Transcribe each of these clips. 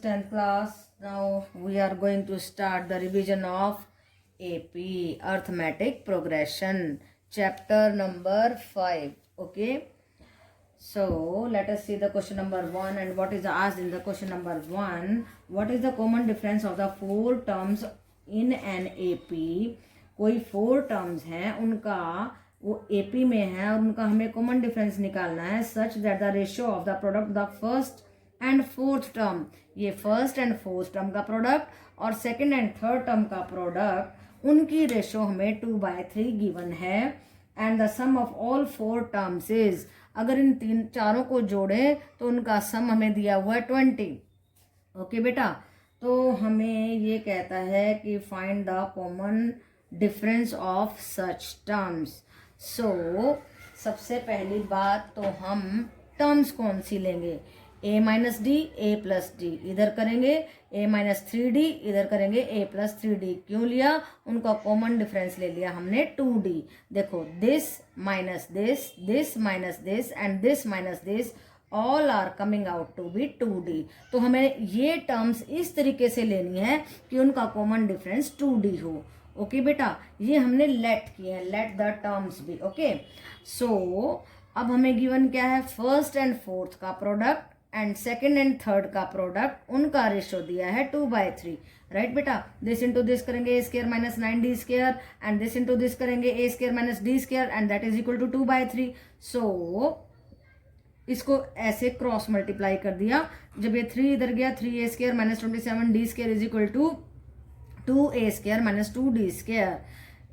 10th class. Now we are going to start the revision of AP Arithmetic Progression, chapter number 5. Okay. So let us see the question number 1 and what is asked in the question number 1. What is the common difference of the 4 terms in an AP? कोई 4 terms हैं, उनका वो AP में है और उनका हमें common difference निकालना है such that the ratio of the product the first and fourth term, ये फर्स्ट एंड फोर्थ टर्म का प्रोडक्ट और सेकंड एंड थर्ड टर्म का प्रोडक्ट, उनकी रेशियो हमें 2/3 गिवन है and the sum of all 4 terms is, अगर इन चारों को जोड़ें तो उनका सम हमें दिया हुआ है 20। ओके बेटा, तो हमें ये कहता है कि find the common difference of such terms. So सबसे पहली बात तो हम टर्म्स कौन सी लेंगे, a minus D A plus D इधर करेंगे, a माइनस 3d इधर करेंगे, a प्लस 3d। क्यों लिया, उनका कॉमन डिफरेंस ले लिया हमने 2d। देखो this minus this minus this and this minus this all are coming out to be 2d। तो हमें ये टर्म्स इस तरीके से लेनी है कि उनका कॉमन डिफरेंस 2d हो। ओके बेटा, ये हमने लेट किए हैं, let the terms be. Okay, so अब हमें गिवन क्या है, फर्स्ट एंड फोर्थ का product and second and third का प्रोडक्ट, उनका रेशियो दिया है 2/3। राइट बेटा, दिस इंटू दिस करेंगे a square minus 9d square and this into this करेंगे a square minus d square and that is equal to 2/3। So इसको ऐसे cross multiply कर दिया, जब ये 3 इधर गया 3a square minus 27d square is equal to 2a square minus 2d square.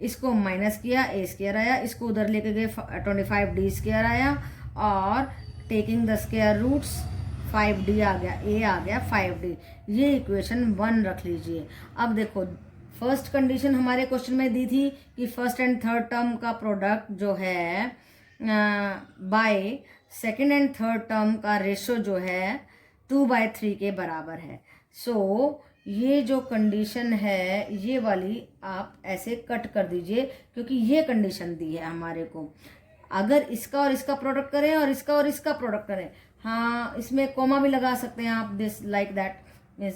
इसको माइनस किया, a स्क्वायर आया, इसको उधर लेके गए 25d स्क्वायर आया और taking the square roots 5d आ गया, a आ गया 5d। ये इक्वेशन 1 रख लीजिए। अब देखो फर्स्ट कंडीशन हमारे क्वेश्चन में दी थी कि फर्स्ट एंड थर्ड टर्म का प्रोडक्ट जो है by second and third term का रेशो जो है 2/3 के बराबर है। सो ये जो कंडीशन है ये वाली आप ऐसे कट कर दीजिए, क्योंकि ये कंडीशन दी है हमारे को। अगर इसका और इसका प्रोडक्ट करें और इसका और इसका प्रोडक्ट करें, हाँ इसमें कोमा भी लगा सकते हैं आप, दिस लाइक दैट,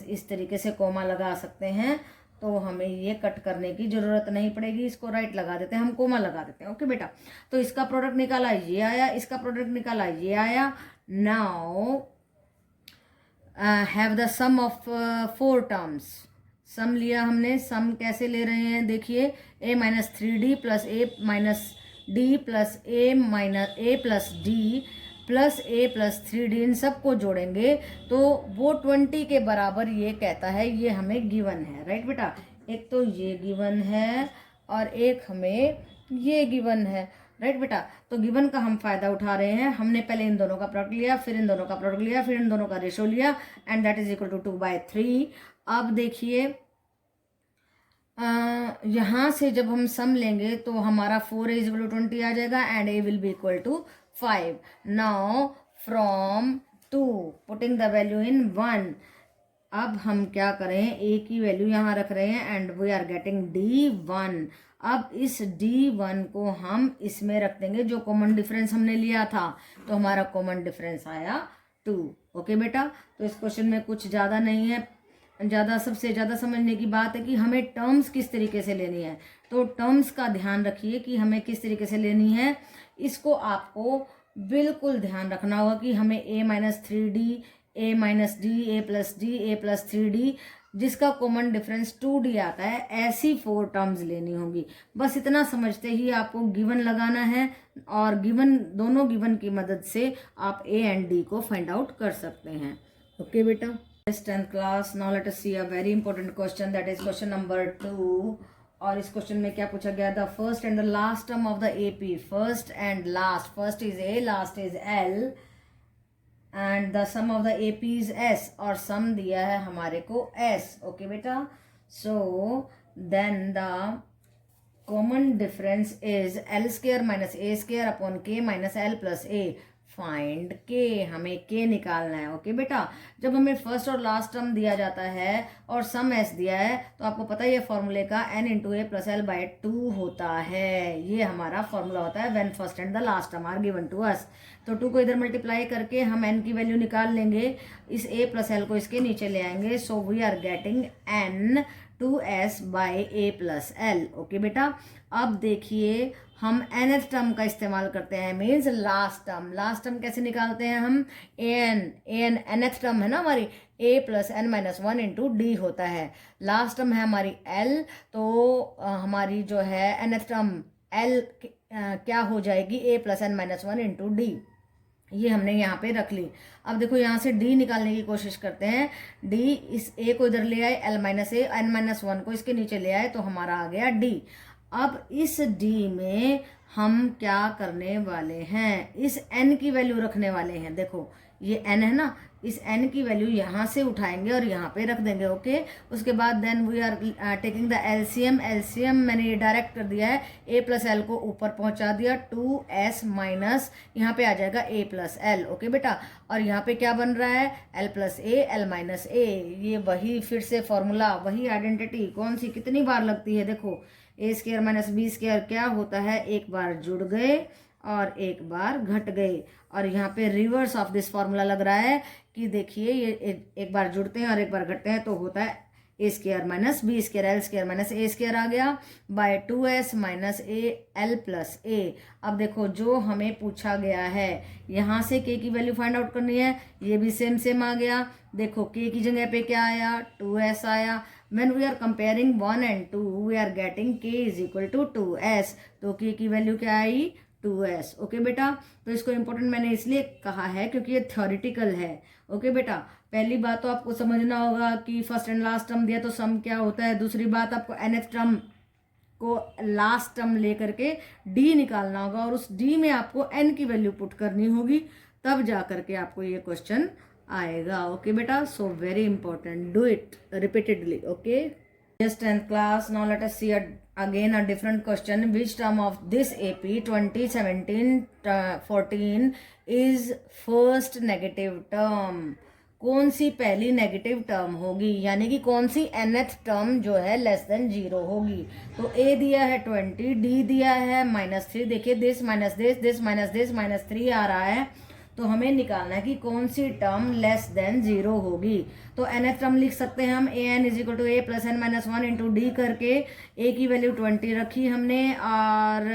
इस तरीके से कोमा लगा सकते हैं, तो हमें ये कट करने की जरूरत नहीं पड़ेगी, इसको राइट लगा देते हैं, हम कोमा लगा देते हैं। ओके बेटा, तो इसका प्रोडक्ट निकाला ये आया, इसका प्रोडक्ट निकाला ये आया। Now have the sum of 4 terms. Sum लिया हमने, सम कैसे ले रहे हैं देखिए, a minus 3d plus a minus d plus a plus d plus a plus 3d, इन सबको जोड़ेंगे तो वो 20 के बराबर ये कहता है, ये हमें गिवन है। राइट बेटा, एक तो ये गिवन है और एक हमें ये गिवन है। राइट बेटा, तो गिवन का हम फायदा उठा रहे हैं। हमने पहले इन दोनों का प्रोडक्ट लिया, फिर इन दोनों का प्रोडक्ट लिया, फिर इन दोनों का रेशो लिया and that is equal to 2/3। अब देखिए यहाँ से जब हम सम लेंगे तो हमारा 4a इज इक्वल टू 20 आ जाएगा and a will be equal to 5। Now from 2 putting the value in 1, अब हम क्या करें, a की वैल्यू यहाँ रख रहे हैं and we are getting d1। अब इस d1 को हम इसमें रख देंगे जो कॉमन डिफरेंस हमने लिया था, तो हमारा कॉमन डिफरेंस आया 2। ओके बेटा, तो इस क्वेश्चन में कुछ ज़्यादा नहीं है, सबसे ज़्यादा समझने की बात है कि हमें टर्म्स किस तरीके से लेनी है। तो टर्म्स का ध्यान रखिए कि हमें किस तरीके से लेनी है, इसको आपको बिल्कुल ध्यान रखना होगा कि हमें a minus 3d a minus d a plus d a plus 3d जिसका कॉमन डिफरेंस 2d आता है, ऐसी 4 टर्म्स लेनी होगी। बस इतना समझते ही आपको गिवन लगाना है और गिवन, दोनों गिवन की मदद से आप a एंड d को फाइंड आउट कर सकते हैं। ओके बेटा, 10th class, now let us see a very important question, that is question number 2। और इस क्वेश्चन में क्या पूछा गया, the first and the last term of the AP, first and last, first is a, last is l and the sum of the AP is s, और सम दिया है हमारे को s। ओके बेटा, so then the common difference is l square minus a square upon k minus l plus a। Find k, हमें के निकालना है। ओके बेटा, जब हमें फर्स्ट और लास्ट टर्म दिया जाता है और सम एस दिया है तो आपको पता है ये फॉर्मूले का n into a plus l by 2 होता है। ये हमारा फॉर्मूला होता है when first and the last term are given to us. तो 2 को इधर मल्टीप्लाई करके हम n की वैल्यू निकाल लेंगे, इस a प्लस एल को इसके नीचे ले आएंगे। So we are getting n 2s by a plus l. Okay बेटा, अब देखिए हम nth टर्म का इस्तेमाल करते हैं, means last term. Last term कैसे निकालते हैं हम, an nth टर्म है ना हमारी, a plus n minus 1 into d होता है। लास्ट टर्म है हमारी l, तो हमारी जो है nth टर्म l क्या हो जाएगी, a plus n minus 1 into d. ये हमने यहाँ पे रख ली। अब देखो यहाँ से d निकालने की कोशिश करते हैं। d, इस a को इधर ले आए, l माइनस ए, n माइनस 1 को इसके नीचे ले आए, तो हमारा आ गया d। अब इस d में हम क्या करने वाले हैं, इस n की वैल्यू रखने वाले हैं। देखो ये n है ना, इस n की वैल्यू यहाँ से उठाएंगे और यहाँ पे रख देंगे। ओके, उसके बाद then we are taking the LCM. LCM मैंने ये डायरेक्ट कर दिया है, a प्लस एल को ऊपर पहुँचा दिया, 2s माइनस यहाँ पे आ जाएगा a प्लस एल। ओके बेटा, और यहाँ पे क्या बन रहा है, l प्लस ए, एल माइनस ए। ये वही फिर से फॉर्मूला, वही आइडेंटिटी, कौन सी कितनी बार लगती है। देखो ए स्क्वायर माइनस बी स्क्वायर क्या होता है, एक बार जुड़ गए और एक बार घट गए। और यहाँ पे रिवर्स ऑफ दिस फॉर्मूला लग रहा है कि देखिए ये एक बार जुड़ते हैं और एक बार घटते हैं, तो होता है A square minus B square L square minus A square आ गया by 2s minus A L plus A. अब देखो जो हमें पूछा गया है, यहाँ से k की वैल्यू फाइंड आउट करनी है, ये भी सेम आ गया। देखो k की जगह पे क्या आया, 2s आया। When we are comparing 1 and 2, we are getting k is equal to 2s, तो k की वैल्यू क्या आई, 2s। ओके बेटा, तो इसको इम्पोर्टेंट मैंने इसलिए कहा है क्योंकि ये थ्योरेटिकल है। ओके बेटा, पहली बात तो आपको समझना होगा कि फर्स्ट एंड लास्ट टर्म दिया तो सम क्या होता है। दूसरी बात, आपको nth टर्म को लास्ट टर्म लेकर के d निकालना होगा और उस d में आपको n की वैल्यू पुट करनी होगी, तब जा करके आपको ये क्वेश्चन आएगा। ओके बेटा, so very important, do it repeatedly. Okay, just 10th class, now let us see again a different question. Which term of this AP 2017-14 is first negative term? कौन सी पहली नेगेटिव टर्म होगी, यानी कि कौन सी nth term जो है less than 0 होगी। तो a दिया है 20, d दिया है -3। देखिए this minus this minus this minus 3 आ रहा है, तो हमें निकालना है कि कौन सी टर्म लेस देन 0 होगी। तो nth टर्म लिख सकते हैं हम, an is equal to a plus n minus 1 into d करके। a की वैल्यू 20 रखी हमने और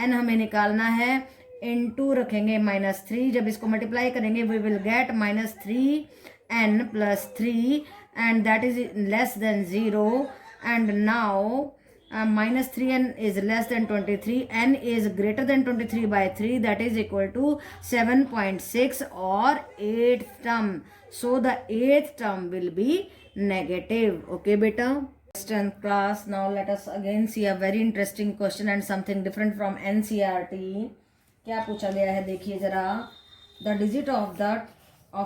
n हमें निकालना है, इंटू रखेंगे -3। जब इसको मल्टीप्लाई करेंगे we will get -3n plus 3 and that is less than 0। And now -3n is less than 23, n is greater than 23 by 3, that is equal to 7.6 or 8th term. So the 8th term will be negative. Okay beta, 10th class, now let us again see a very interesting question and something different from NCERT. क्या पूछा गया है देखिए जरा, the digit of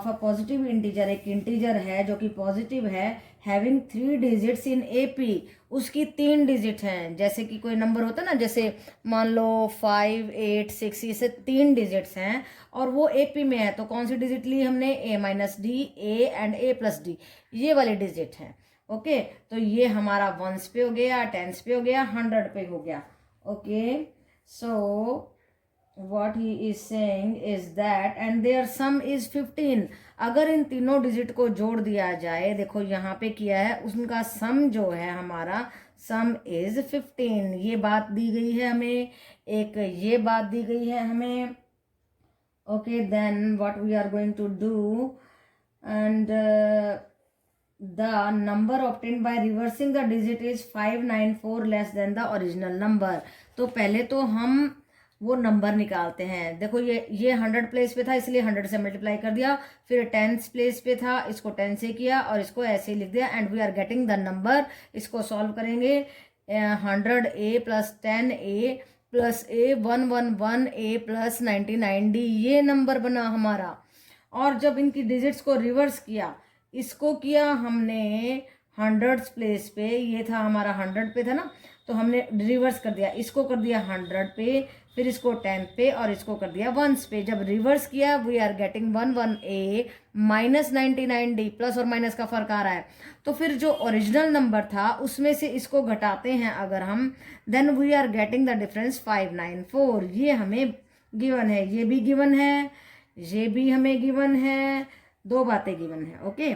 a positive integer, एक integer है जो कि पॉजिटिव है, हैविंग 3 डिजिट्स इन AP, उसकी 3 डिजिट हैं। जैसे कि कोई नंबर होता है ना, जैसे मान लो 5, 8, 6, इसे 3 डिजिट्स हैं और वो AP में है, तो कौन सी डिजिट ली हमने, a minus D, a and a plus D, ये वाले डिजिट हैं। ओके, तो ये हमारा 1s पे हो गया, 10s पे हो गया, 100 पे हो गया। Okay, so what he is saying is that and their sum is 15। अगर इन तीनों डिजिट को जोड़ दिया जाए, देखो यहाँ पे किया है, उनका सम जो है हमारा सम इज 15। ये बात दी गई है हमें, एक ये बात दी गई है हमें। Okay, then what we are going to do, and the number obtained by reversing the digit is 594 less than the original number. तो पहले तो हम वो नंबर निकालते हैं। देखो ये 100 प्लेस पे था इसलिए 100 से मल्टीप्लाई कर दिया, फिर 10th प्लेस पे था, इसको 10 से किया और इसको ऐसे ही लिख दिया, and we are getting the number. इसको सॉल्व करेंगे, 100a plus 10a plus a 111a plus 99d, ये नंबर बना हमारा। और जब इनकी डिजिट्स को रिवर्स किया, इसको किया हमने 100th प्लेस पे, ये था हमारा 100 पे था ना, तो हमने रिवर्स कर दिया, इसको कर दिया 100 पे, फिर इसको 10 पे और इसको कर दिया 1s पे। जब रिवर्स किया we are getting 11A minus 99D, plus और माइनस का फर्क आ रहा है। तो फिर जो ओरिजिनल नंबर था उसमें से इसको घटाते हैं अगर हम, then we are getting the difference 594। ये हमें गिवन है, ये भी गिवन है, ये भी हमें गिवन है, दो बातें गिवन है। ओके,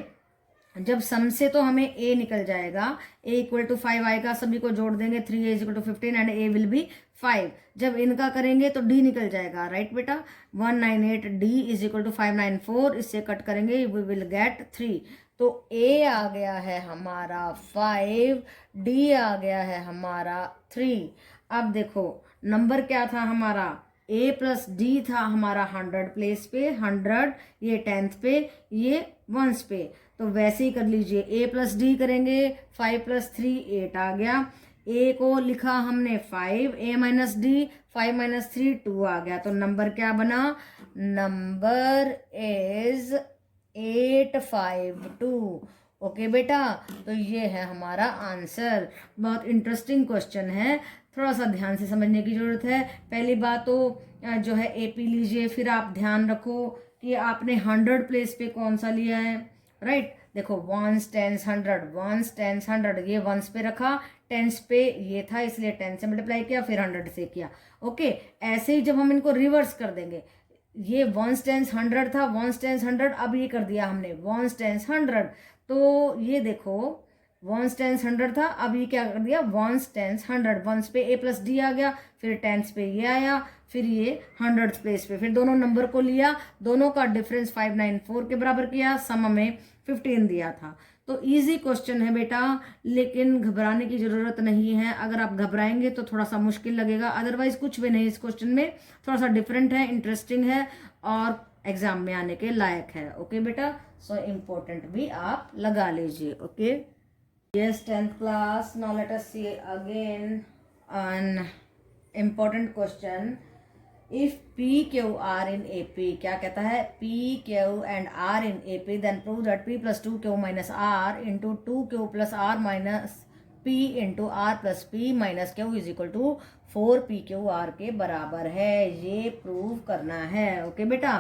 जब सम से तो हमें a निकल जाएगा, a इक्वल टू 5 आएगा, सभी को जोड़ देंगे, 3a is equal to 15 and a will be 5। जब इनका करेंगे तो d निकल जाएगा, राइट बेटा। 198d इज इक्वल टू 594, इससे कट करेंगे वी विल गेट 3। तो a आ गया है हमारा 5, d आ गया है हमारा 3। अब देखो नंबर क्या था हमारा, a प्लस डी था हमारा 100 प्लेस पे, 100, ये 10th पे, ये 1s पे। तो वैसे ही कर लीजिए, a प्लस डी करेंगे, 5 प्लस 3 8 आ गया, a को लिखा हमने 5, a माइनस डी, 5 माइनस 3 2 आ गया। तो नंबर क्या बना, नंबर इज 852। ओके बेटा, तो ये है हमारा आंसर। बहुत इंटरेस्टिंग क्वेश्चन है, थोड़ा सा ध्यान से समझने की जरूरत है। पहली बात तो जो है एपी लीजिए, फिर आप ध्यान रखो कि आपने 100 प्लेस पे कौन सा लिया है, राइट। देखो 1s 10s 100, 1s 10s 100, ये 1s पे रखा, 10s पे ये था इसलिए 10 से मल्टीप्लाई किया, फिर 100 से किया। ओके, ऐसे ही जब हम इनको रिवर्स कर देंगे, ये 1s 10s 100 था, 1s 10s 100, अब ये कर दिया हमने 1s 10s 100। तो ये देखो 1s 10s 100 था, अब ये क्या कर दिया 1s 10s 100, 1s पे a प्लस डी आ गया, फिर 10s पे ये आया, फिर ये 100th प्लेस पे, फिर दोनों नंबर को लिया, दोनों का डिफरेंस 594 के बराबर किया, सम में 15 दिया था। तो इजी क्वेश्चन है बेटा, लेकिन घबराने की जरूरत नहीं है। अगर आप घबराएंगे तो थोड़ा सा मुश्किल लगेगा, अदरवाइज कुछ भी नहीं इस क्वेश्चन में, थोड़ा सा डिफरेंट है, इंटरेस्टिंग है और एग्जाम में आने के लायक है। ओके बेटा, सो इम्पोर्टेंट भी आप लगा लीजिए। Okay, yes 10th class, now let us see again an important question. If p q r in ap, क्या कहता है, p q and r in ap, then prove that p plus 2q minus r into 2q plus r minus p into r plus p minus q is equal to 4pqr के बराबर है, ये prove करना है। Okay बेटा,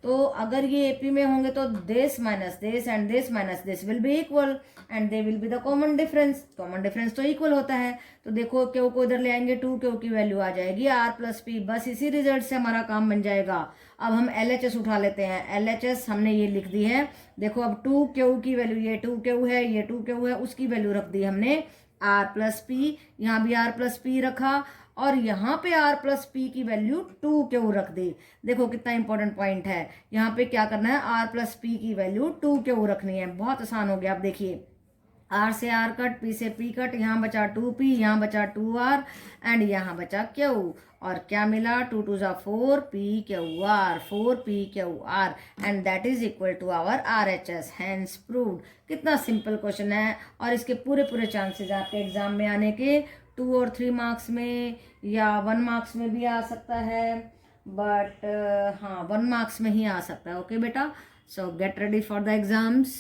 तो अगर ये एपी में होंगे तो this minus this and this minus this will be equal and they will be the common difference. Common difference तो इक्वल होता है, तो देखो क्यू को इधर ले आएंगे, 2q की वैल्यू आ जाएगी r प्लस पी, बस इसी रिजल्ट से हमारा काम बन जाएगा। अब हम LHS उठा लेते हैं, LHS हमने ये लिख दी है, देखो अब 2q की वैल्यू, ये 2q है, ये 2q है, उसकी वैल्यू रख दी हमने r प्लस पी, यहाँ भी r प्लस पी रखा और यहाँ पे r प्लस पी की वैल्यू 2q रख दी। देखो कितना इंपॉर्टेंट पॉइंट है, यहाँ पे क्या करना है, r प्लस पी की वैल्यू 2q रखनी है। बहुत आसान हो गया। अब देखिए r से r कट, p से p कट, यहाँ बचा 2p, यहाँ बचा 2r एंड यहाँ बचा q, और क्या मिला, 2 2 जा 4 pqr, 4pqr and that is equal to our RHS, hence proved. कितना सिंपल क्वेश्चन है और इसके पूरे पूरे चांसेस आपके एग्जाम में आने के 2 और 3 मार्क्स में या 1 मार्क्स में भी आ सकता है, बट हाँ 1 मार्क्स में ही आ सकता है। ओके बेटा, सो get ready for the exams.